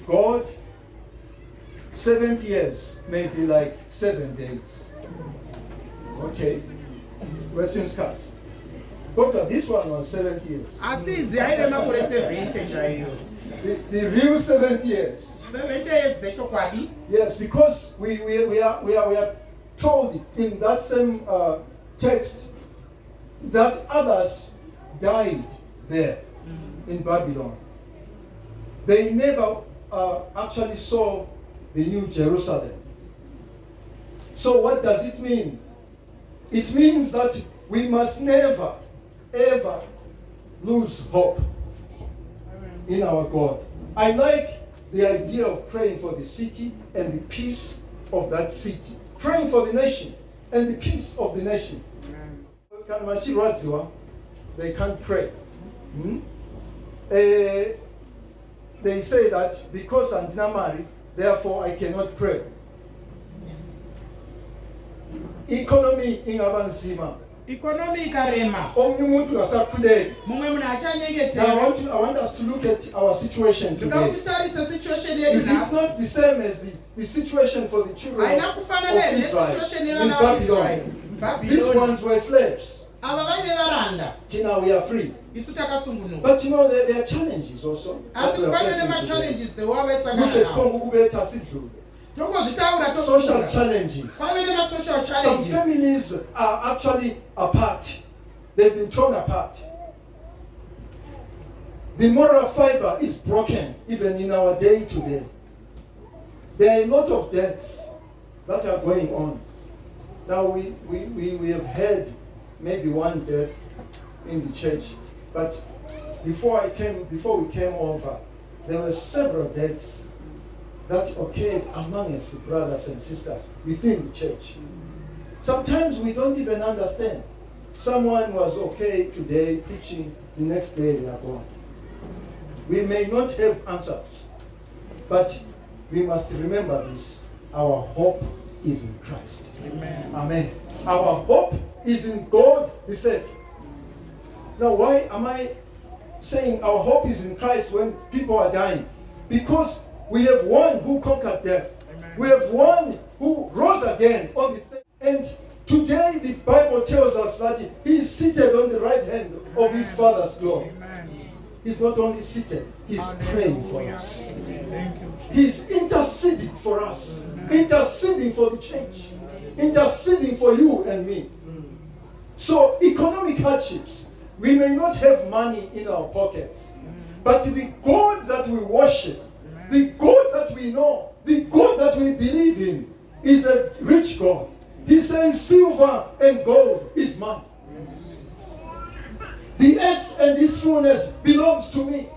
God, 70 years may be like 7 days. Okay? Western cut. But this one was 70 years. The real 70 years. 70 years. Yes, because we are told in that same text that others died there in Babylon. They never actually saw the New Jerusalem. So what does it mean? It means that we must never, ever lose hope in our God. I like the idea of praying for the city and the peace of that city. Praying for the nation and the peace of the nation. They can't pray. They say that because I'm not married, therefore I cannot pray. Economy in Abansima. Economy karema. I want us to look at our situation today. Is it not the same as the situation for the children of Israel in Babylon? These ones were slaves. Now we are free. But you know there are challenges also. Social challenges. Some families are actually apart. They've been torn apart. The moral fiber is broken even in our day to day. There are a lot of deaths that are going on. Now we have had maybe one death in the church, but before we came over, there were several deaths that occurred among us, brothers and sisters, within the church. Sometimes we don't even understand. Someone was okay today preaching, the next day they are gone. We may not have answers, but we must remember this. Our hope is in Christ. Amen. Amen. Our hope is in God the Savior. Now, why am I saying our hope is in Christ when people are dying? Because we have one who conquered death. Amen. We have one who rose again on the third. And today the Bible tells us that he is seated on the right hand of his Father's glory. Amen. He's not only seated, he's praying for us. Thank you. He's interceding for us, interceding for the church, interceding for you and me. So economic hardships, we may not have money in our pockets, but the God that we worship, the God that we know, the God that we believe in is a rich God. He says silver and gold is mine. The earth and its fullness belongs to me.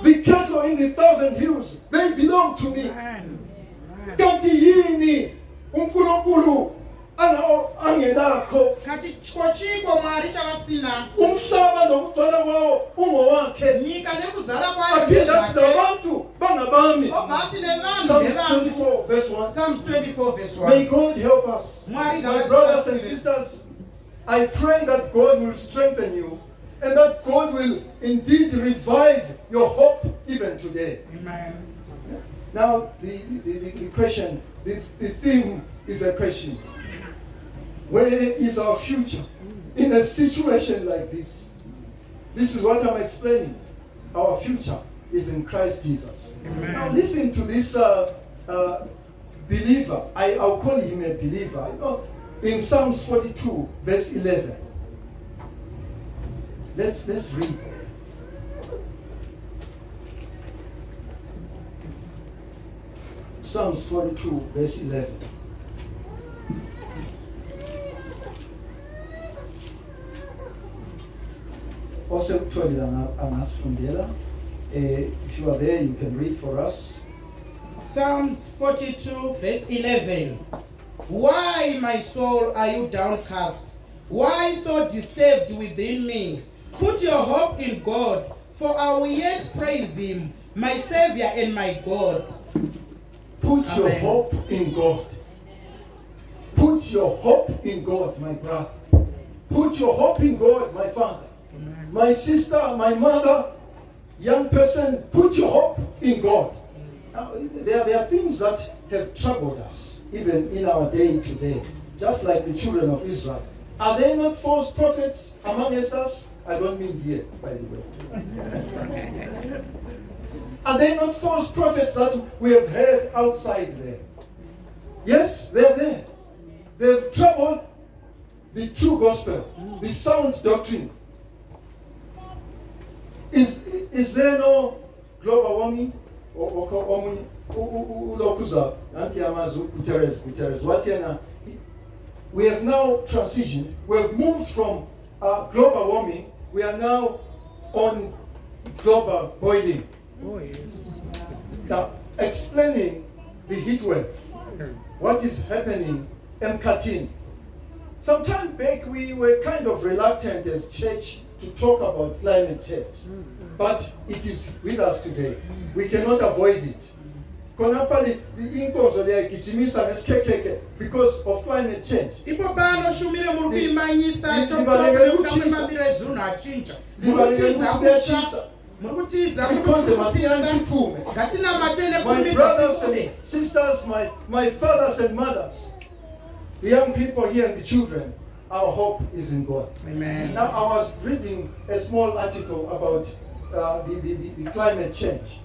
The cattle in the 1,000 hills, they belong to me. Kanti yini uNkulunkulu angenakho. Kati chikochiko mwari chavasina. Umhlaba nokugcwala kwawo ungowakhe. Nyika nekuzala kwayo. Aphinda nabantu bangabami. Obathi nevanhu Psalms 24 verse 1. Psalms 24 verse 1. May God help us. My brothers and sisters, I pray that God will strengthen you and that God will indeed revive your hope even today. Amen. Now, the question, the theme is a question. Where is our future in a situation like this? This is what I'm explaining. Our future is in Christ Jesus. Amen. Now, listen to this believer. I'll call him a believer. You know, in Psalms 42, verse 11. Let's read. Psalms 42, verse 11. Also, if you are there, you can read for us. Psalms 42, verse 11. Why, my soul, are you downcast? Why so disturbed within me? Put your hope in God, for I will yet praise him, my Savior and my God. Put Amen. your hope in God. Put your hope in God, my brother. Put your hope in God, my father. Amen. My sister, my mother, young person, put your hope in God. Now, there are things that have troubled us, even in our day to day, just like the children of Israel. Are there not false prophets amongst us? I don't mean here, by the way. Are there not false prophets that we have heard outside there? Yes, they're there. They've troubled the true gospel, the sound doctrine. Is there no global warming? We have now transitioned. We have moved from global warming. We are now on global boiling. Oh, yes. Now, explaining the heat wave, what is happening in Katin. Some time back, we were kind of reluctant as church to talk about climate change. But it is with us today. We cannot avoid it. Because of climate change. My brothers and sisters, my fathers and mothers, the young people here and the children, our hope is in God. Amen. Now I was reading a small article about the climate change.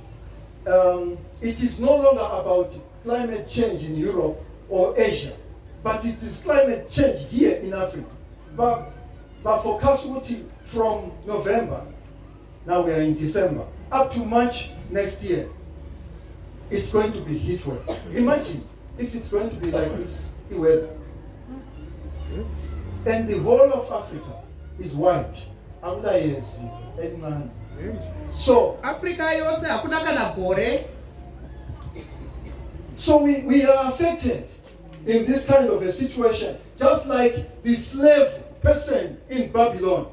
It is no longer about climate change in Europe or Asia, but it is climate change here in Africa. But for Kasuti, from November, now we are in December, up to March next year, it's going to be heat wave. Imagine if it's going to be like this heat weather. And the whole of Africa is white. So Africa yose hakuna kana gore. So we are affected in this kind of a situation, just like the slave person in Babylon.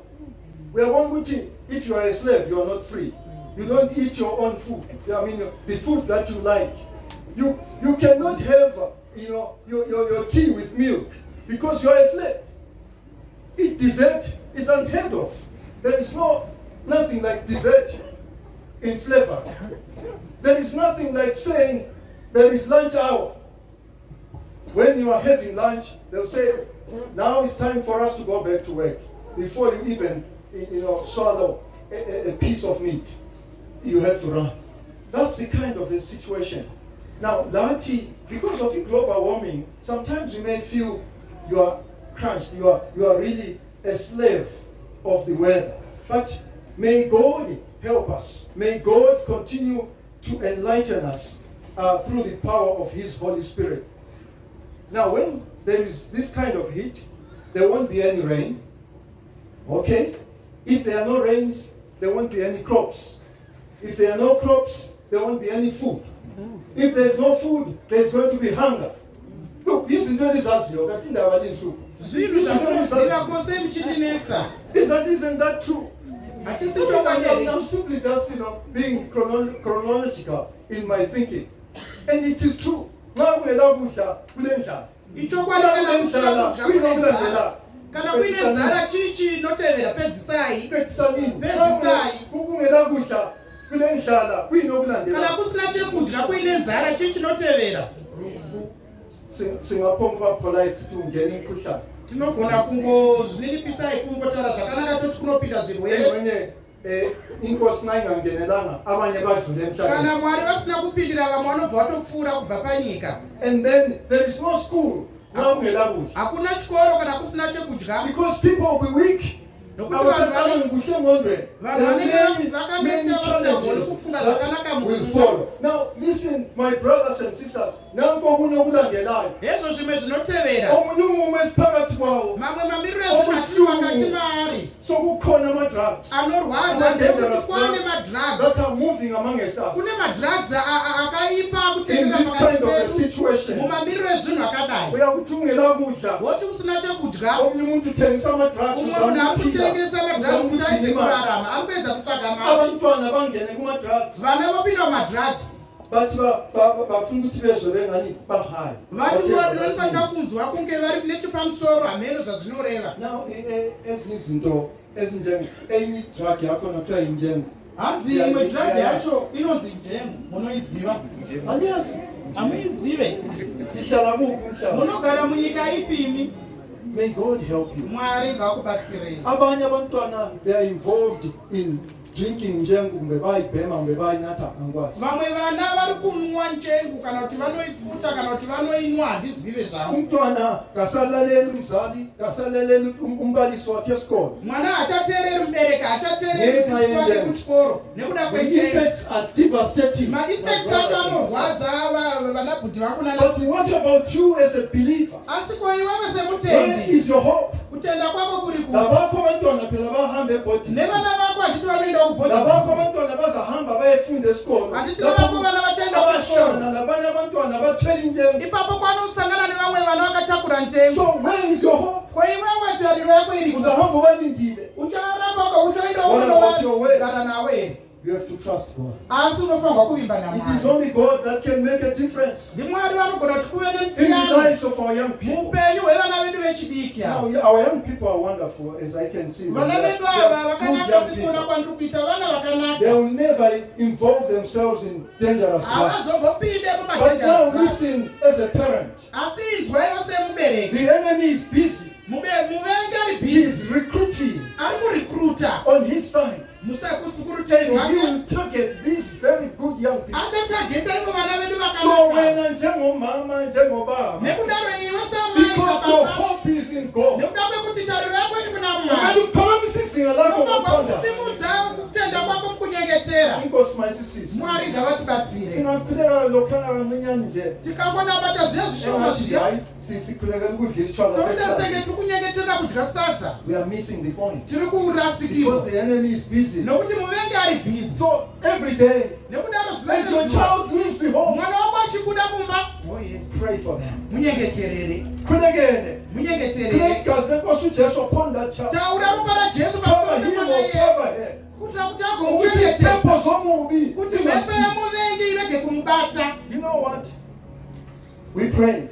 We are one good thing. If you are a slave, you are not free. You don't eat your own food. I mean, the food that you like. You cannot have your tea with milk because you are a slave. Eat dessert is unheard of. There is nothing like dessert in slavery. There is nothing like saying there is lunch hour. When you are having lunch, they'll say, now it's time for us to go back to work. Before you even swallow a piece of meat, you have to run. That's the kind of a situation. Now, because of the global warming, sometimes you may feel you are crushed, you are really a slave of the weather. But may God help us. May God continue to enlighten us through the power of His Holy Spirit. Now, when there is this kind of heat, there won't be any rain. Okay? If there are no rains, there won't be any crops. If there are no crops, there won't be any food. If there's no food, there's going to be hunger. Look, isn't that true? I'm simply just being chronological in my thinking. And it is true. Now we are singapomba polite ungeni mkhuhlane tinogona kungozvinipisai kungotaura zvakanaka toti kunopinda zvirwere inkosi naingangenelanga abanye badlule emhlabeni kana Mwari vasina kupindira vamwe vanobva vatopfuura kubva panyika. And then there is no school now kungela kudya hakuna chikoro kana kusina chekudya because people will be weak. nokuti Many challenges that will follow. Now listen, my brothers and sisters. hezvo zvimwe zvinotevera mamwe mamiriro ezvinhu pakati maari anorwadza ndekuti kwane madrugs kune madrugs akaipa kutenderera mumamiriro ezvinhu akadai woti kusina chekudya umwe munhu akutengesa madrugs kuti aidze kurarama akupedza kutsvaga mari vana vopinda mumadrugs vati vafunguti vezvo vengani bahai vati vanofanira kunzwa kunge vari nechipamusoro hameno zvazvinoreva. Now ezinye izinto ezinjenge enye drug yakona kuthiwa injenge hanzi imwe drive yacho inonzi jemu munoiziva Andiyazi. hamuizive Ndihlala kuphi umhlaba? munogara munyika ipimi May God help you. mwari ngakubatsirei Abanye abantwana they are involved in drinking njengu kumbe bayibhema kumbe bayinatha angikwazi. vamwe vana vari kunwa njengu kana kuti vanoifuta kana kuti vanoinwa handizive zvavo Umntwana kasalaleli umzali, kasalaleli umbalisi wakhe esikolo. mwana hachateereri mubereki Ngenxa hachateereri yenjengo. wake kuchikoro nekuda The kwenjengu effects are devastating. maeffects acho anorwadza vanabhudhi vakunana. But what about you as a believer? asi ko iwewe Where semutendi is your hope? kutenda kwako kuri ku Labakho abantwana phela bahamba ebhodini. nevana vako handiti vanoenda kubhodhi Labakho abantwana bazahamba bayefunda esikolo. handiti vako vana vachaenda kuchikoro Abahlangana labanye abantwana abathwele injengo. ipapo kwanosangana nevamwe vana vakatakura ntengo So where is your hope? ko iwewe tariro yako iri Uzahamba ubalindile. ucharamba What about your way? uchaidogara nawe You have to trust God. asi unofanirwa kuvimba It is namwari only God that can make a difference ndimwari vanogona kuti kuve in the nemusiyano lives of our young people. muupenyu hwevana vedu vechidiki Now, ava our young people are wonderful, as I can see. vana They vedu are ava good vakanaka young sikuona people. kwandiri kuita vana They vakanaka will never involve themselves in dangerous lives. havazombopinde But now, mumadenja listen, as a parent, asi inzwaiwo semubereki the enemy is busy. muvengi ari He bhizi is recruiting ari kurikruta on his side. musakusikuruteni And he wake will target these very good young people. achatageta ivo vana vedu So vakanaka when njengomama, njengobaba, nekudaro iwe because your samai hope is in God, nekuda kwekuti tariro yako iri kuna mwari umeluphakamisa izinga lakho unofanirwa ngokuthanda. kusimudza kutenda kwako mukunyengetera Inkosi mayisisize. mwari ngavatibatsire Singakhuleka lokhana kancinyane nje. tikangonabata zviya zvishoma Engathi zviya hayi sikhuleka ukudla isitshwala tokuita sesithathu. senge tiri kunyengetera kudya sadza We are missing the point. tiri Because kurasikirwa the enemy is busy. nokuti muvengi ari bhizi So every day, nekudaro as your zuva child leaves the home, mwana wako achibuda kumba pray for them. munyengeterere Khulekele. munyengeterere Plead God's lenkosi uJesu upon that child. taura rumba rajesu Cover him or pasonaye cover her. kuitira kuti Ukuthi agomuchengetera izipho zomubi kuti mhepo zingathi. yemuvengi irege kumubata You know what? We prayed.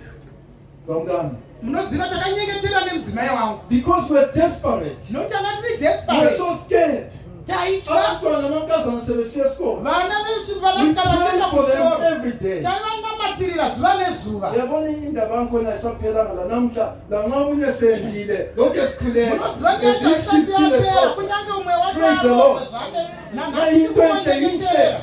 Longami. munoziva takanyengetera nemudzimai wangu Because we're desperate. nokuti anga tiri We're desperate so scared. taitya Abantwana amankazana sebesiya esikolo. vana We vanasikana pray vaenda for them kuchikoro every day. taivanabatsirira zuva nezuva Uyabona indaba yankhona isaphelanga la namhla la nxa omunye sendile lokhu esikhuleka munoziva nezvaisati yapera kunyange umwe Praise the Lord. wacho zvake Hayi into enhle inhle.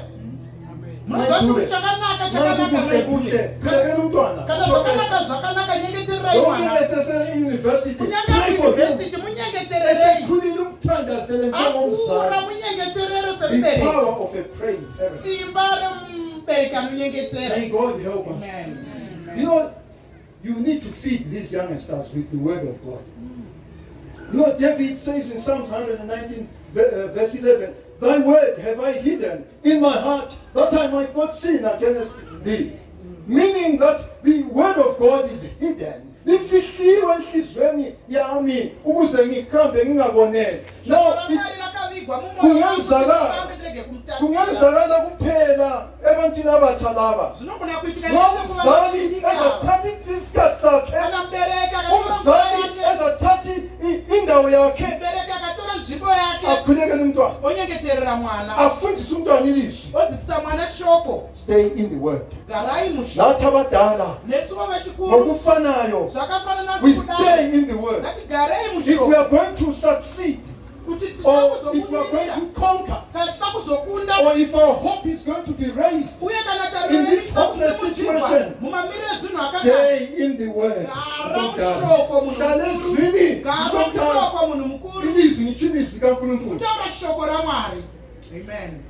munoziva kuti chakanaka Nxa chakanaka kukuhle kuhle khulekela umntwana. kana zvakanaka zvakanaka nyengetererai Lonke mwana esese-university kunyange pray for them. ayunivhesiti munyengetererei Esekhulile umthandazele akura njengomzali. munyengeterere The semubereki power of a praise. parent. simba remubereki anonyengetera May God help us. You know, you need to feed these youngsters with the word of God. You know, David says in Psalms 119, verse 11, Thy word have I hidden in my heart, that I might not sin against thee. Meaning that the word of God is hidden. Lifihliwe enhlizweni yami ukuze ngikhambe ngingaboneli. Now, kungenzakala kuphela ebantwini abatsha laba. zvinogona kuitika Umzali ezathatha isikhathi sakhe, kana mubereki umzali ezathatha indawo yakhe, mubereki akatora nzvimbo yake akhulekele umntwana, onyengeterera mwana afundise umntwana ilizwi. odzidzisa mwana shoko Stay in the word. garai mushoko Nathi abadala nesuvo vechikuru ngokufanayo, zvakafanana we kudai stay in the word. ngati garei If we mushoko are going to succeed, kuti or if we are going tisakuzokuita to conquer, kana tida kuzokunda or if our hope is going to be raised, uye kana in this hopeless situation, mumamirire zvinhu akanaka stay in the word. gara Mntwana. mushoko munhu Hlala mukuru ezwini, gara mntwana. mushoko munhu mukuru Ilizwi ngitsho ilizwi kaNkulunkulu. kutaura shoko ramwari amen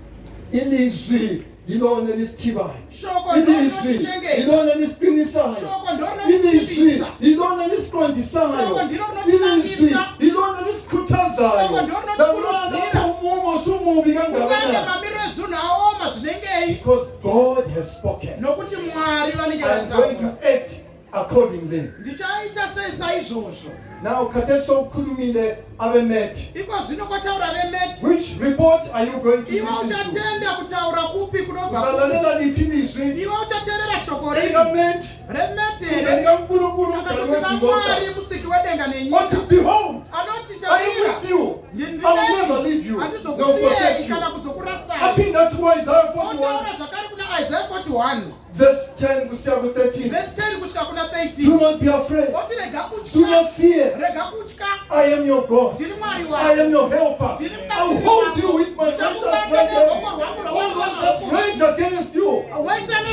Ilizwi yilona elisithibayo. shoko Ilizwi ndorinotichengeta yilona elisiqinisayo. shoko Ilizwi ndorinotisibisa yilona elisiqondisayo. Shoko ndilo linotilangisa. Ilizwi yilona elisikhuthazayo. Shoko ndilo linokukhuluzira. Namhlanje umumo sumubi kunyange kangakanani. mamirire zvinhu aoma zvinengei Because God has spoken. nokuti mwari vanenge I'm going vataura to act accordingly. ndichaita sei saizvozvo Now, khathesi sokukhulumile abemethi. iko zvino kwataura vemeti Which report are you going to iwe listen to? uchatenda kutaura kupi kunobva kupi? Uzalalela liphi ilizwi? iwe uchateerera shoko rii Elikamethi, remeti kumbe here likaNkulunkulu kana mdali kuti wezinto kamwari zonke. musiki wedenga Othi, nenyika behold, anoti I am with taira you. I will never leave you, nor forsake handizokusiyei you. kana kuzokurasai apinda to Isaiah 41 otaura zvakare kuna Isaiah 41 verse 10 kusvika ku13. verse 10 kusvika kuna Do 13 not be afraid. oti rega Do kutya not fear. rega kutya I am your God. ndiri mwari I am wako your helper. I'll hold you with my righteous right hand. All those that rage against you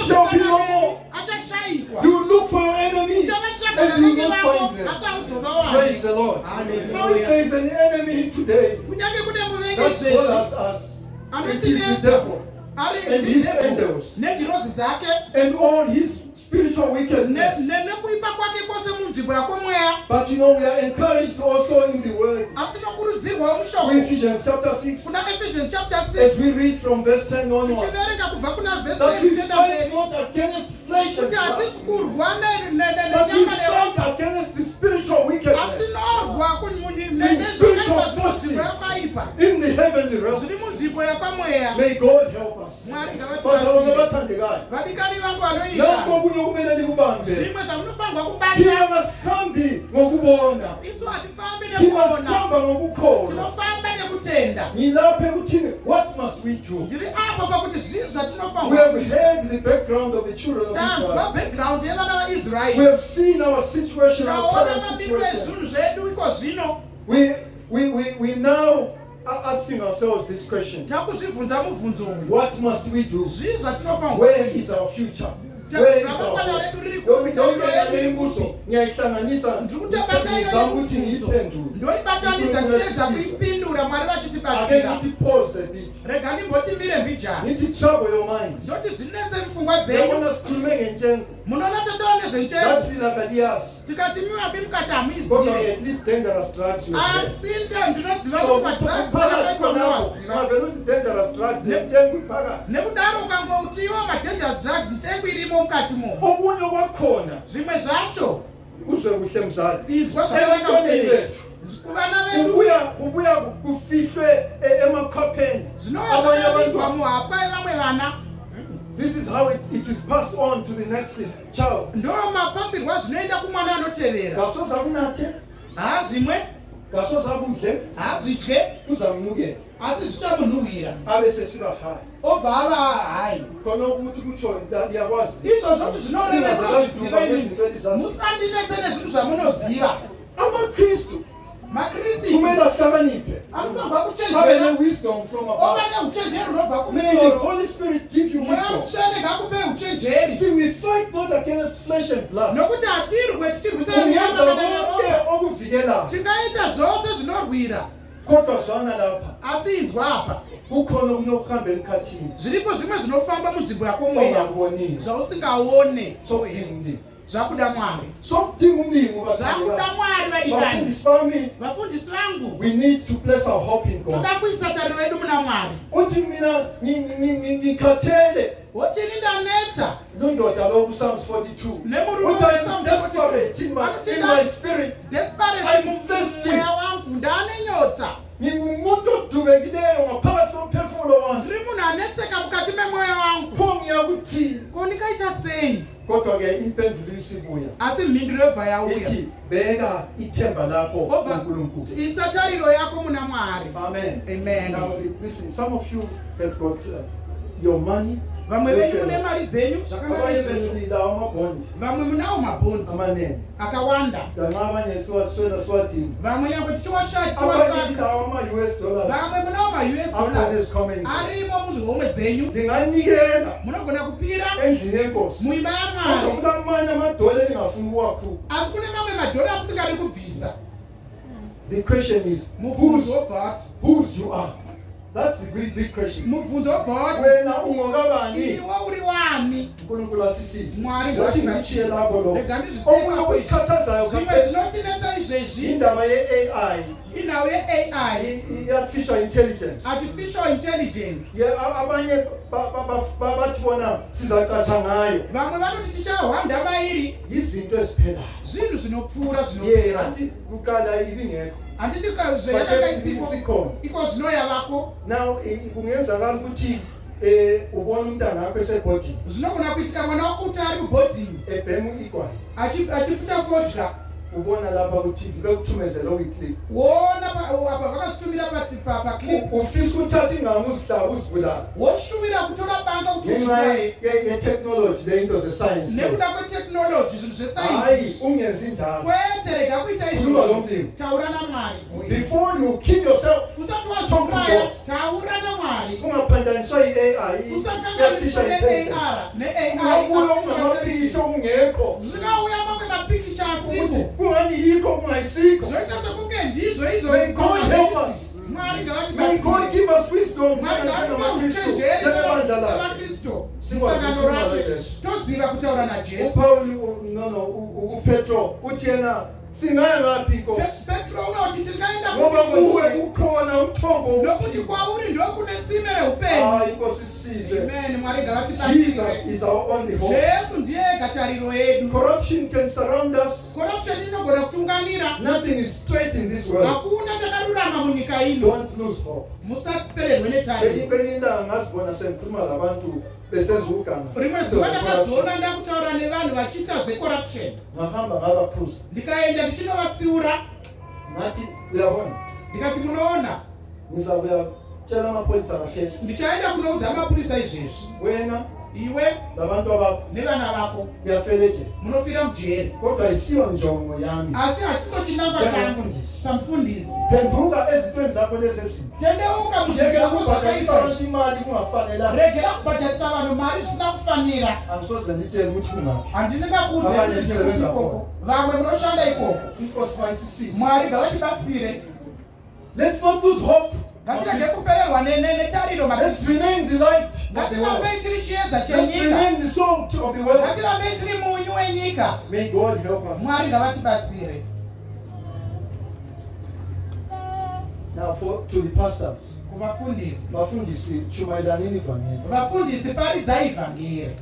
shall be no more. achashayikwa You look for your enemies and you will not find them. Praise the Lord. Now if there is an enemy today kunyange kune muvengi that bothers us, it is the devil and his angels nengirozi dzake and all his spiritual wickedness. nekuipa kwake kwose munzvimbo yako mweya. But you know, we are encouraged also in the word. asi tinokurudzirwawo mushoko Ephesians chapter 6, kuna Ephesians chapter 6 as we read from verse 10 onwards, tichiverenga kubva kuna verse that we 10 fight not against flesh and kuti blood, hatisi kurwa but we nenyama fight neropa against the spiritual wickedness asi tinorwa forces yakaipa in the heavenly realm. zviri munzvimbo yakwamweya. May God help us. Mwari Bazalwane ngavatibatsire. bathandekayo, vadikani vangu nanko vanoita okunye okumele likubambe. zvimwe zvamunofanirwa Thina kubata. masikhambi ngokubona, isu hatifambi thina nekuona sikhamba ngokukholwa. tinofamba nekutenda. Ngilapha ekuthini, what must we do? ndiri apo pakuti zvii We zvatinofanirwa have kuita. heard the background of the children of tanzwa Israel. background yevana We vaisraeri. have seen our situation, our taona current mabiko situation. ezvinhu zvedu iko zvino. We now are asking ourselves this question. takuzvibvunza mubvunzo uyu. What must we do? zvii zvatinofanirwa Where kuita. is our future? Where is our hope? Yonke le mibuzo ngiyayihlanganisa ngizama ukuthi ngiyiphendule. ndoibatanidza ndichiedza kuipindura Mwari Ake vachitibatsira. ngithi pause a bit. rega ndimbotimire mbijana. Ngithi trouble your minds. ndoti zvinetse mupfungwa dzenyu. Yabona sikhulume ngentengo. munoona tataura nezvenchero. Lathi lina kaliyasi. tikati miwapi mukati Kodwa hamizive. at least dangerous drugs you have. asi nde ndinoziva So kuti madrugs phakathi khonapho akaikonowaziva. ngavela ukuthi dangerous drugs nentengo iphakathi. nekudaro ukangoutiwa madangerous drugs mitengo irimo mukati mo. Okunye kwakhona zvimwe zvacho uzwe kuhle mzali. inzwa Ebantwaneni zvakanaka bethu kuvana vedu kubuya kufihlwe emakhwapheni. zvinouya Abanye zvakavigwa abantu, muhapwa yevamwe vana. this is how it is passed on to the next child. ndo mapafirwa zvinoenda kumwana anotevera. Ngasoza kunathe, zvimwe ngasoza kudle, zvitye uzamnukela. asi zvichamunhuhwira Abe sesiba high. obva ava hayi. Khona ukuthi kutsho liyakwazi. izvozvo kuti Ingazakadumba zvinoreva ngezinto ezazi. musandinetse nezvinhu zvamunoziva. AmaKristu makristu kumele ahlakaniphe. anofanirwa Abe kuchenjera. ne-wisdom from ova above. neuchenjeri hunobva May the kumusoro. Holy Spirit give you mweya wisdom. mutsvene ngakupe uchenjeri. See, we fight not against flesh and blood. nokuti hatirwe tichirwisana Ungenza nenyama kana konke neropa. okuvikelayo. tingaita zvose zvinorwira. Kodwa zwana lapha asi inzwa apa kukhona okunye okuhamba emkhathini zviripo zvimwe zvinofamba munzvimbo yako mweya ongakuboniyo. zvausingaone. Sokudinga umlimi. zvakuda Mwari. Sokudinga umlimi zvakuda Mwari vadikani. bafundisi bami. vafundisi vangu We need to place our hope in God. toda kuisa tariro yedu muna Mwari. Uthi mina ngikhathele wotini ndanetsa lo ndoda lo Psalms 42. nemurume Uthi I am desperate in my spirit. I'm thirsty. mweya wangu ndane nyota. Ngingumuntu odubekileyo ngaphakathi komphefumulo wami. ndiri munhu anetseka mukati memwoyo wangu. Pho ngiyakuthini. ko ndingaita sei. Kodwa-ke impendulo isibuya asi mhinduro yobva yauya. ithi beka ithemba lakho obva kuNkulunkulu. isa tariro yako muna Mwari. Amen. Amen. Now listen, some of you have got your money. vamwe venyu mune mari dzenyu Abanye zvakanaka. bezulila amabhondi vamwe munawo mabhonzi amanene. akawanda. Danga abanye siwadinga. vamwe nyangwe tichiwashaya Abanye tichiwatsvaka. ndilawo ama-US dollars. vamwe munawo ma-US Akhona dollars ezikhomeni. arimo muzvihomwe dzenyu. Ndinganikela munogona kupira endlini yenkosi. muimba Kodwa yaMwari. kulamanye amadola engingafuni ukuwakhupha. asi kune mamwe madhora akusingadi kubvisa. The question is, mubvunzo wobva wati whose you are? That's the big question. mubvunzo wobva wati Wena ungokabani? iwe uri wani. uNkulunkulu asisize. Mwari Wathi ngatibatsire. ngichiye lapho lo. Rega ndizviseke Okunye hapo okusikhathazayo zvimwe khathesi zvinotinetsa izvezvi indaba ye-AI, indawo ye-AI i-artificial intelligence. artificial intelligence. Abanye bathi bona sizacatsha ngayo. vamwe vanoti tichahwanda vairi Yizinto eziphelayo. zvinhu zvinopfuura Ye, zvinopera. anti kuqala ibingekho. handiti Khathesi zveyakaisipo isikhona. iko zvinoyavako. Now kungenzakala ukuthi ubona umntana wakho esebhodini zvinogona kuitika mwana wako kuti ari kubhodhingi ebhema igwayi. achifuta fodya ubona lapha ku TV bekuthumezela weekly wona apa vakasitumira pa-clip ufisa uthatha ingane uzihlaba uzibulala woshuvira kutora banga kuti ngenxa ushaye ye-technology le-into ze-science nekuda kwetechnology zvinhu hayi zvesainsi ungenzi njalo kwete rega kuita khuluma izvozvo lomlimi taura namwari before you kill yourself usati wazviuraya taura namwari ungaphandaniswa yi-AI usakanganiswa i-artificial ne-ai ungabuya ungamapikitsho ungekho zvikauya mamwe mapikicha ukuthi asipo kungani yikho kungayisikho. zvoita sekunge ndizvo izvo May God help us. mwari May God give us wisdom ngavaakristu musangano rake toziva kutaura najesu uPaul uPetro uthi yena singaya ngaphi petro unoti tingaenda ngoba kuwe kukhona umthombo nokuti kwauri ndokune tsime reupenyu inkosi sisize. amen mwari Jesus is our only hope. jesu ndiye gatariro yedu Corruption can surround us. corruption inogona kutunganira Nothing is straight in this world. hakuna chakarurama munyika ino Don't lose hope. musapererwe netariro Benyinda ngazibona sengikhuluma labantu besezukana. rimwe zuva ndakazoona ndakutaura nevanhu vachiita zvecorruption ngahamba ngabaphuza ndikaenda ndichinovatsiura ngathi uyabona ndikati munoona ngizakuya tshela amapholisa ngakhesha ndichaenda kunoudza mapurisa izvezvi wena iwe labantu abakho nevana vako kuyafeleje munofira mujeri kodwa isiyo njongo yami asi hatiso chinangwa changu samufundisi phenduka ezintweni zakho lezi ezinto tendeuka njekela muzvizvako kubhadalisa zvakaizva abantu imali kungafanelanga regera kubhadharisa vanhu mari zvisina kufanira angisoze nditshele ukuthi kungaphi handinengakuudza Abanye ndisebenza ikoko vamwe munoshanda ikoko inkosi mayisisize. mwari ngavatibatsire Let's not lose hope. ngatirege kupererwa netariro Let's remain the light of the world. ngatirambei tiri chiedza Let's chenyika remain the salt of the world. ngatirambei tiri munyu wenyika May God help us. mwari ngavatibatsire Now to the pastors. kuvafundisi Bafundisi chumayilanini ivangeli. vafundisi paridzai vhangeri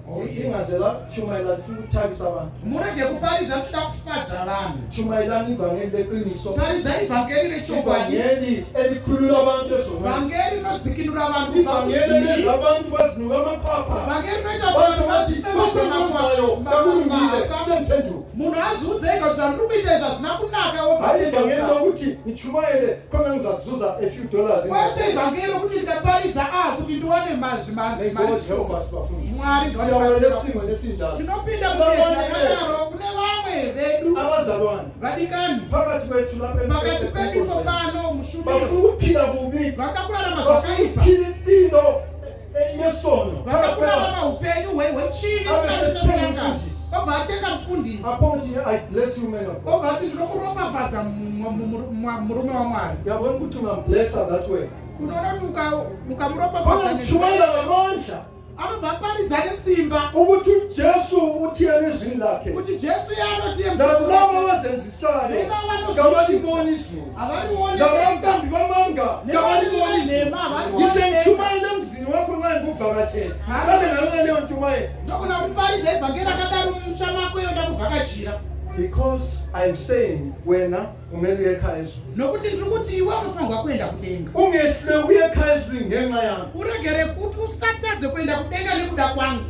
Ingazela chumayilani funa ukuthakisa abantu. murege kuparidza muchida kufadza vanhu Chumayilani ivangeli leqiniso. paridzai vhangeri rechokwadi Ivangeli elikhulula abantu ezonweni. vhangeri rinodzikinura vanhu Ivangeli elenza abantu bazinuka amaphapha. vhangeri rinoita Abantu bathi bakwenzayo kakulungile semphenduka. munhu azviudzeka kuti zvandiri kuita izvi hazvina kunaka Hayi ivangeli lokuthi ngichumayele khona ngizazuza a few dollars. kwete ivhangeri rokuti ndikaparidza kuti ndiwane May God help us bafundisi. mwari Siyawela esilingweni esinjalo. tinopinda muedzakanaro kune vamwe vedu Abazalwane vadikani phakathi kwethu lapha pakati pedupo pano mushumiro bafuna ukuphila bubi, vada kurarama bafuna zvakaipa ukuphila impilo yesono vada phakathi kwethu. kurarama upenyu hwechivi obva atenga mufundisi Apho ngithi I bless you man of God. obva ati ndinokuropafadza murume wamwari Uyabona ukuthi ungamblessa that way. unoona kuti Khona ukamuropafadza kushumayela ngamandla anobva aparidza nesimba ukuthi uJesu uthiyele ezwini lakhe. kuti jesu yanotiye Labo abazenzisayo ngabalibona izulu. avarione Ngabantu bamanga ngabalibona izulu. Ngize ngichumayele emzini wakho nxa ngikuvakatshela. Kale ngale leyo nchumayelo. ndokuna kuti paridza ivhangeri akadaro mumusha mako yoda kuvhakachira Because I'm saying wena umele uye ekhaya ezweni. nokuti ndiri kuti iwe unofanirwa kuenda kudenga Ungehlule uye ekhaya ezweni ngenxa yami. uregere kuti usatadze kuenda kudenga nekuda kwangu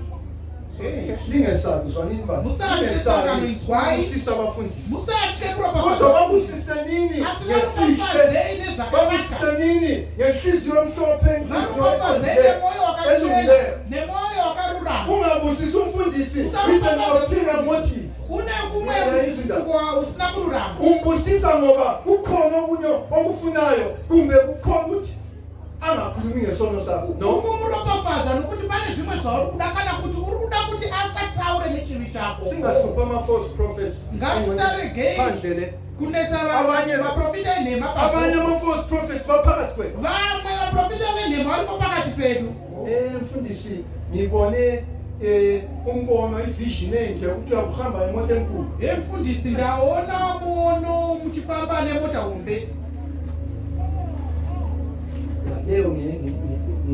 Lingesabi zwanini bani. Lingesabi ukusisa abafundisi. musatye Kodwa kuropafadza babusise nini ngesihle. asivaropafadzei nezvakanaka Babusise nini ngenhliziyo emhlophe enhliziyo varopafadzei nemoyo wakachena elungileyo. nemoyo wakarurama Ungabusisi umfundisi with an ulterior motive. une kumwe mfuko usina kururama Umbusisa ngoba kukhona okunye okufunayo kumbe kukhona ukuthi angakhulumi ngesono sakho. No. ukumuropafadza nokuti pane zvimwe zvauri kuda kana kuti uri kuda kuti asataure nechivi chako Singahlupha ama-false prophets. ngatisaregei Phandle. kunetsa Abanye- vaprofita venhema Abanye ama-false prophets baphakathi kwethu. vamwe vaprofita venhema varipo pakati pedu Mfundisi ngibone umbono ivision enje ukuthi uyakuhamba imoto enkulu. mfundisi ndaona muono muchifamba nemota hombe Leyo ngenye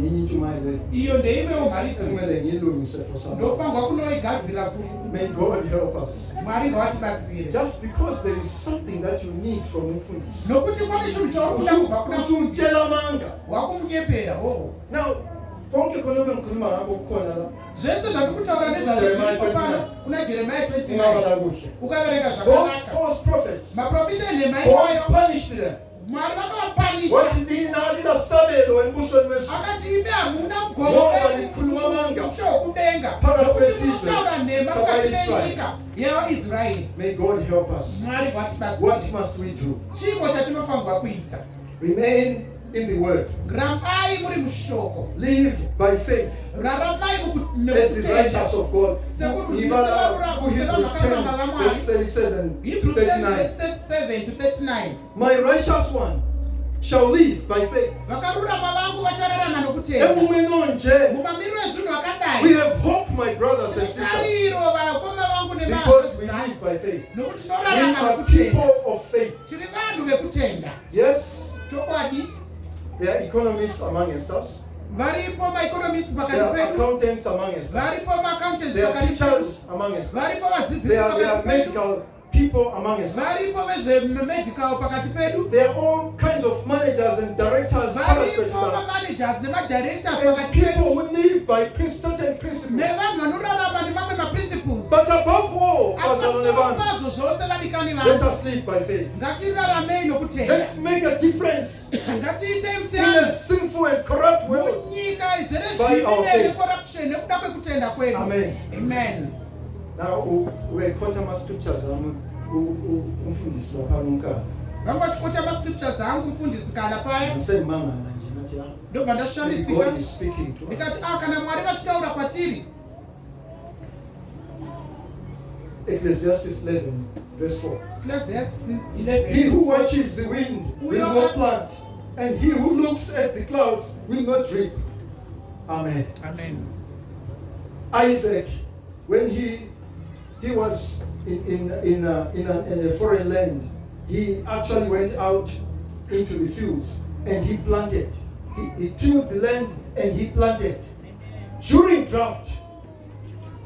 intshumayelo iyo ndeimwewo mhari ekumele ngiyilungise for some. ndofanirwa kunoigadzira May God help us. mwari ngawatibatsire Just because there is something that you need from umfundisi. nokuti pane chinhu chauri kuda kubva kuna mfundisi Usumtshela amanga. wakumunyepera hoho Now konke khona ngikhuluma ngakho kukhona la. zvese zvandiri kutaura Jeremiah nezvazvo 29. kuna Jeremiah 29 ungabala kuhle. ukabereka Those zvakanaka false prophets, maprofita nemai God wayo punished them. Mwari vakawapanisha Wathi lina lilasabelo embusweni wezulu. akati ime hamuna Ngoba likhuluma amanga kudenga phakathi kwesizwe kutaura nhema sakwa-Israyeli. nyika yevaisraeri. May God help us. Mwari What vatibatsire must we do? chiko chatinofanirwa kuita. Remain in the word. Ramai muri mushoko, Live by faith raramai as the righteous of God. Ibala Hebrews 10 verse 37 to Hebrews 10 39. verse 37 to 39. My righteous one shall live by faith. Vakarurama vangu vachararama nokutenda. Emumeno nje. Mumamiriro ezvinhu akadai. We have hope, my brothers and sisters, Tariro vakoma vangu because we live by faith. nokuti We tinorarama are nokutenda. people of faith. Tiri vanhu vekutenda. Yes, Chokwadi, there are economists among us. varipo maeconomists There pakati are pedu, accountants among us. varipo maaccountants There are pakati pedu, teachers among us. varipo vadzidzisi There are pakati pedu, medical people among us. varipo vezvemedical pakati pedu, There are all kinds of managers and directors. varipo vamanagers nemadirectors And pakati people pedu, who live by certain principles. nevanhu vanorarama nemamwe maprinciples. But above all, Asi bazalwane bami, pazvo zvose vadikani let vangu, us live by faith. ngatiraramei nokutenda. Let's make a difference Ngatiite in musiyano a sinful and corrupt world. munyika izere By our zvivi faith. necorruption nekuda kwekutenda kwedu. Amen. Amen. Now, we quote my scriptures. Umfundisi lapha unkala. Vangachikota mascriptures angu mfundisi kala paya, Ngisemanga nje nathi ndobva God ndashamisika is speaking to ndikati us. kana Mwari vachitaura kwatiri. Ecclesiastes 11 verse 4. Ecclesiastes He 11. who watches the wind will not plant, and he who looks at the clouds will not reap. Amen. Amen. Isaac, when he was in a foreign land, he actually went out into the fields and he planted. He tilled the land and he planted. During drought.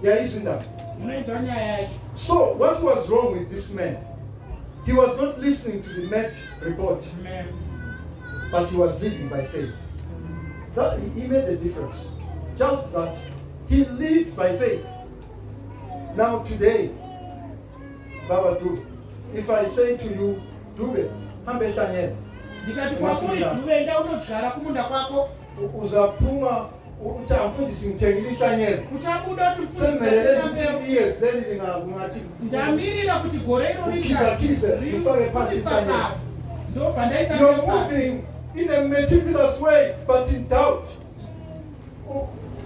Yeah, isn't that? Unoita nyaya yacho. So, what was wrong with this man? He was not listening to the Met report, Amen. but he was living by faith. That he made a difference. Just that he lived by faith. Now today, Baba Du, if I say to you, Dube, hambe shanye, Ndikati kwako enda unodyara kumunda kwako, uzaphuma utamfundisi ngithengile ihlanyelo. uchabuda Semelele kuti 2 years then ngathi ndamirira kuti gore iro ukhiza ufake phansi ihlanyelo. ndobva ndaisa You're moving in a meticulous way, but in doubt.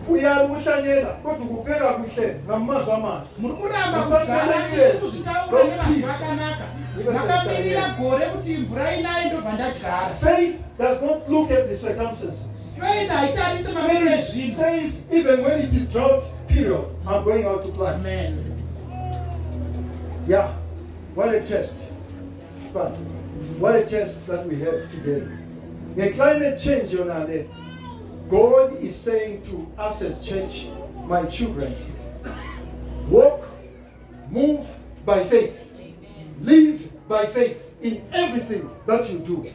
Uyamuhlanyela kodwa ukubeka kuhle ngamazwi amahle. muri kuramba kugara kuzvitaura nevanhu vakanaka. Makamirira gore kuti mvura inaye ndobva ndadyara. Faith does not look at the circumstances. Faith haitarise mamiriro Faith ezvinhu. says, even when it is drought period, I'm going out to plant. Amen. Yeah, what a test. But what a test that we have today. The climate change, you know, God is saying to us as church, my children, walk, move by faith, live by faith in everything that you do.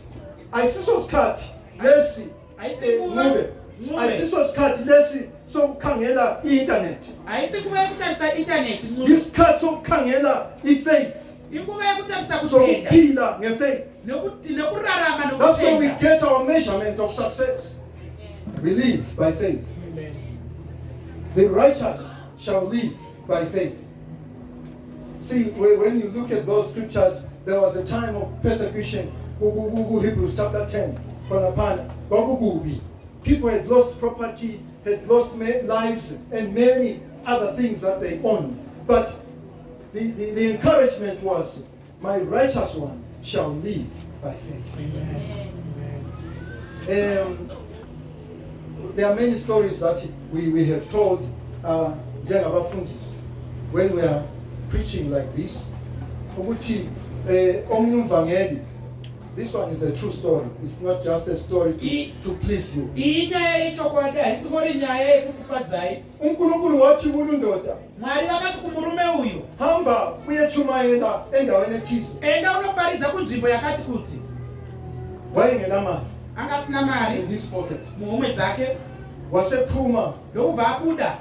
I see so scat, let's see. Ngulube. I see so scat, let's see. So kangela internet. Haisi nguva yekutarisa internet. This cat so kangela faith. Inguva yekutarisa So kutenda. pila faith. Nekurarama That's where we nokutenda. get our measurement of success. We live by faith. The righteous shall live by faith. See, when you look at those scriptures, there was a time of persecution. Hebrews chapter 10. People had lost property, had lost lives, and many other things that they owned. But the encouragement was, my righteous one shall live by faith. There are many stories that we have told when we are preaching like this. This one is a true story. It's not just a story to please you. uNkulunkulu wathi kulundoda, Mwari vakati kumurume uyu, hamba uyechumayela endaweni ethize. enda unoparidza kunzvimbo yakati kuti Wayengenamali angasina mari in his pocket. muhomwe dzake Wasephuma ndokubva abuda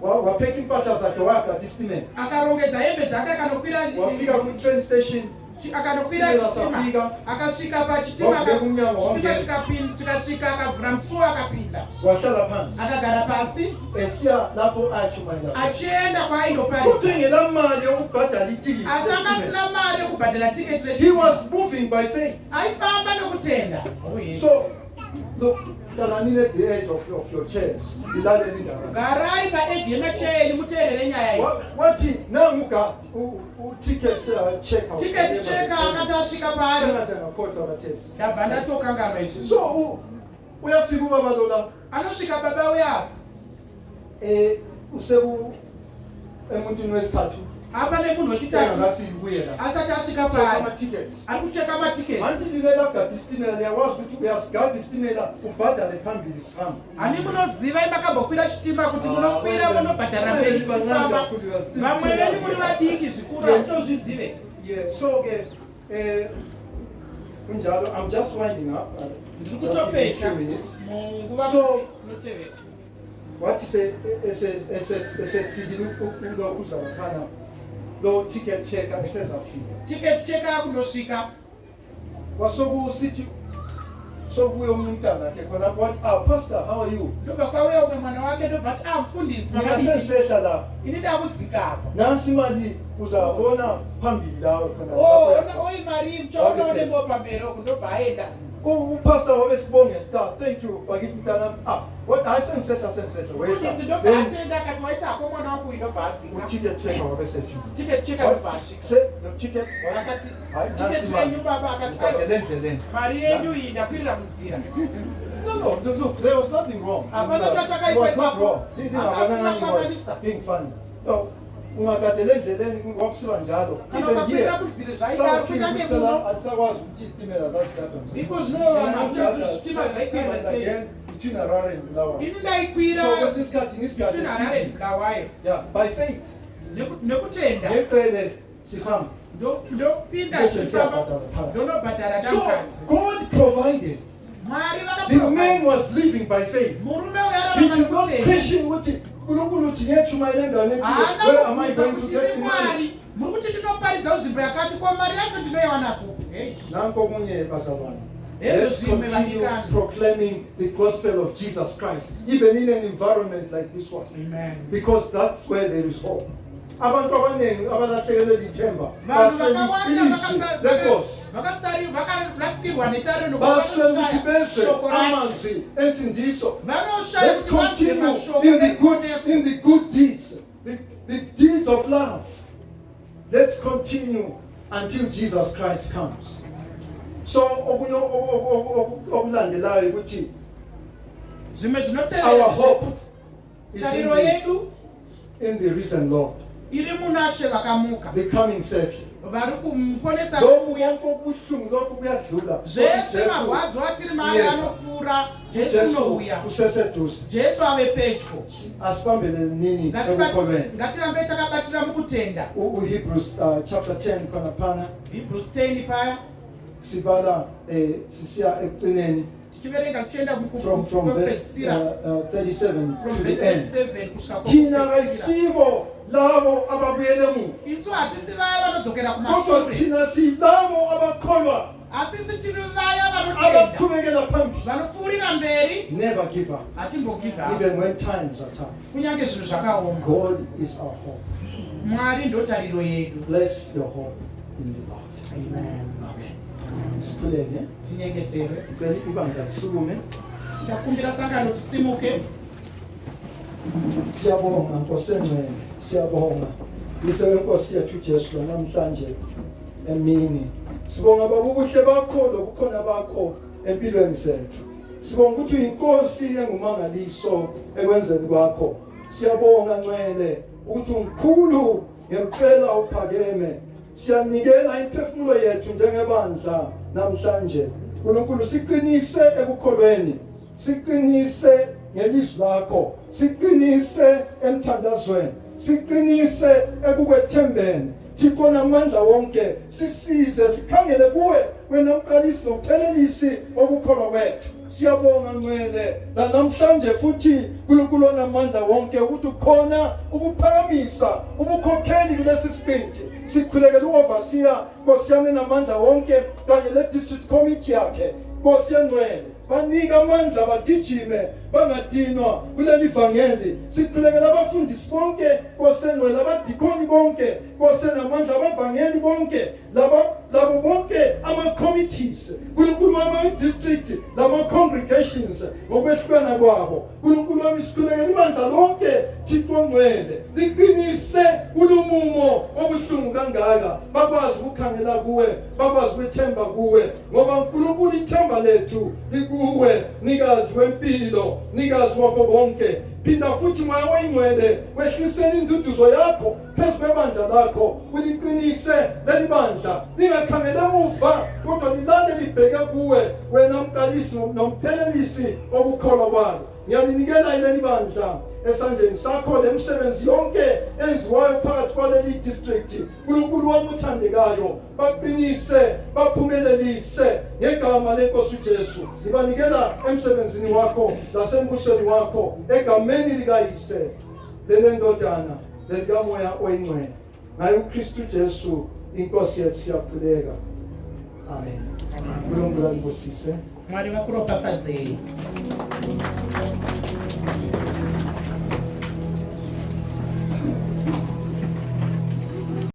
wapeka impahla zakhe wagada isitimela. Akarongedza hembe dzake akanokwira Wafika ku-train station. akanokwira chitima akasvika pachitima tikasvika akavhura musuwo akapinda wahlala phansi akagara pasi esiya lapho achumayela achienda kwaaindoparira kutengela mali yokubhadala itikiti asi akasina mari yokubhadala tiketi he was moving by faith aifamba nokutenda. So look, hlanganile at the edge of your chairs ilalele indaba garai paeji yemacheni muteerere nyaya iyi wathi nangu ticket checker akati asvika paari sengakhohlwa bathesi ndabva ndatokanganwa izvi so uyafika ubaba lola anosvika baba uyapo emuntwini wesithathu apa nemunhu wechitatu engakafiki kuye la asati asvika paari ama-tickets ari kucheka matiketi hansi lilela kugada isitimela liyakwazi ukuthi uyasigada isitimela ubhadale phambili sihamba ani munoziva imakambokwira chitima kuti munokwira munobhadhara mberi kufamba vamwe venyu muri vadiki zvikuru hatozvizive so-ke kunjalo I'm just winding up ndiri kutopedza munguva So- inotevera wathi esefikile ulokhu uzalaphana lo ticket checker esezafika tiketi cheka kundosvika wasokusithi sokuye omunye umntana akhe khonapho wathi pastor how are you ndobva kwauya umwe mwana wake ndobva ati mfundisi mina sendisehla lapha ini ndakudzikapa nansi imali uzabona phambili lawo khona oimari mchaonaonembo pamberi oku ndobva aenda upastor wabesibonge star thank you bakithi mntana hayi sendisehla mfundisi ndobva atenda akati waitako mwana wako ndobva adzika uticket checker wabesefika tiketi cheka ndobva asvika ticket akati hayi nansi tiketi imali yenyu baba akati ukadele endleleni mari yenyu iyi ndakwirira munzira No, look, there was nothing wrong. It was not wrong. He was being funny. No, ungagadele endleleni wakusiba njalo. Even here, some of you atisakwazi ukuthi isitimela zasigada nje. because no zvitima Time and again, between Harare and Bulawayo. ini ndaikwira So kwesinye isikhathi ngisigade between Harare and Bulawayo yeah, by faith. nekutenda Ngempela sihamba. ndopinda Bese chifamba siyabhadala phakathi. ndonobhadhara So damukadzi God provided. mwari The man vakaprovide was living by faith. murume He did not uyararama question ukuthi uNkulunkulu uthi ngiyechumayela endaweni ethile, where am I going to get the money? muri kuti ndinoparidza nzvimbo yakati ko mari yacho ndinoiwana kupi Nanko omunye bazalwane. Lezo Let's zimwe continue vatikani. proclaiming the gospel of Jesus Christ, even in an environment like this one, Amen. because that's where there is hope. Abantu abaningi abalahlekelwe lithemba vanhu baswele ilizwi lenkosi, vakarasikirwa netariro baswele ukuthi bezwe amazwi ensindiso. Let's continue in the good deeds, the deeds of love. Let's continue until Jesus Christ comes. So okulandelayo ukuthi zvimwe our zvinoteera hope is tariro yedu in the risen Lord, iri munashe vakamuka the coming Savior. vari kumuponesa Lokhu konke obuhlungu lokhu kuyadlula. zvese marwadzo atiri mari Yes. anopfuura jesu Jesu unouya useseduze. jesu ave pedyo Asibambele nini ekukholweni. ngatirambe takabatira mukutenda uHebrews chapter 10 khona phana hebrews 10 paya sibala sisiya ekugcineni tichiverenga tichienda from verse 37 to the end. 37 kusvika Thina kayisibo labo ababuyele emuva, isu hatisi vaya vanodzokera kodwa kumashure thina silabo abakholwa asisi tiri vaya vanotenda abaqhubekela phambili. vanopfuurira mberi Never give up, hatimbogive up even when times are tough. kunyange zvinhu zvakaoma God is our hope. mwari ndotariro yedu. Bless your hope in the Lord. Amen. Amen. Sikhuleke. Tinyengetere. Ngicela ibandla lisukume. Ndakumbira sangano tisimuke. Siyabonga Nkosi engcwele, siyabonga Yise wenkosi yethu Jesu namhlanje emini. Sibonga babubuhle bakho lobukhona bakho empilweni zethu. Sibonga ukuthi uyinkosi engumangaliso ekwenzeni kwakho. Siyabonga ngcwele ukuthi umkhulu ngempela uphakeme. Siyanikela imphefumulo yethu njengebandla namhlanje. uNkulunkulu siqinise ekukholweni. Siqinise ngelizwi lakho, siqinise emthandazweni, siqinise ekukwethembeni. Thixo namandla wonke sisize sikhangele kuwe wena mqalisi nophelelisi okukholwa kwethu. siyabonga ngcwele namhlanje futhi uNkulunkulu onamandla wonke ukuthi ukhona ukuphakamisa ubukhokheli kulesi sibindi. Sikhulekela u-overseer Nkosi yami namandla wonke kanye le-district committee yakhe. Nkosi yangcwele banika amandla bagijime bangadinwa kuleli vangeli. Sikhulekela abafundisi bonke Nkosi yangcwele, abadikoni bonke Nkosi namandla, abavangeli bonke labo bonke ama-committees uNkulunkulu wami, district lama-congregations ngokwehlukana kwabo. uNkulunkulu wami sikhulekela ibandla lonke Thixo ongcwele liqinise ulumumo obuhlungu kangaka, bakwazi ukukhangela kuwe, bakwazi ukwethemba kuwe, ngoba uNkulunkulu ithemba lethu likuwe, nikazi wempilo, nikazi wakho konke. Phinda futhi Moya Oyingcwele wehlisele induduzo yakho phezu kwebandla lakho, uliqinise leli bandla, lingakhangela emuva kodwa lilale libheke kuwe, wena mqalisi nomphelelisi wobukholwa kwalo. Ngiyalinikela leli bandla esandleni sakho, le misebenzi yonke enziwayo phakathi kwaleli district. uNkulunkulu wami uthandekayo, baqinise, baphumelelise ngegama leNkosi uJesu. Ngibanikela emsebenzini wakho lasembusweni wakho egameni likaYise, leleNdodana, lelikaMoya Oyingcwele. Ngaye uKristu Jesu iNkosi yethu siyakhuleka. Amen. uNkulunkulu alibusise. Mwari vakuropafadzei.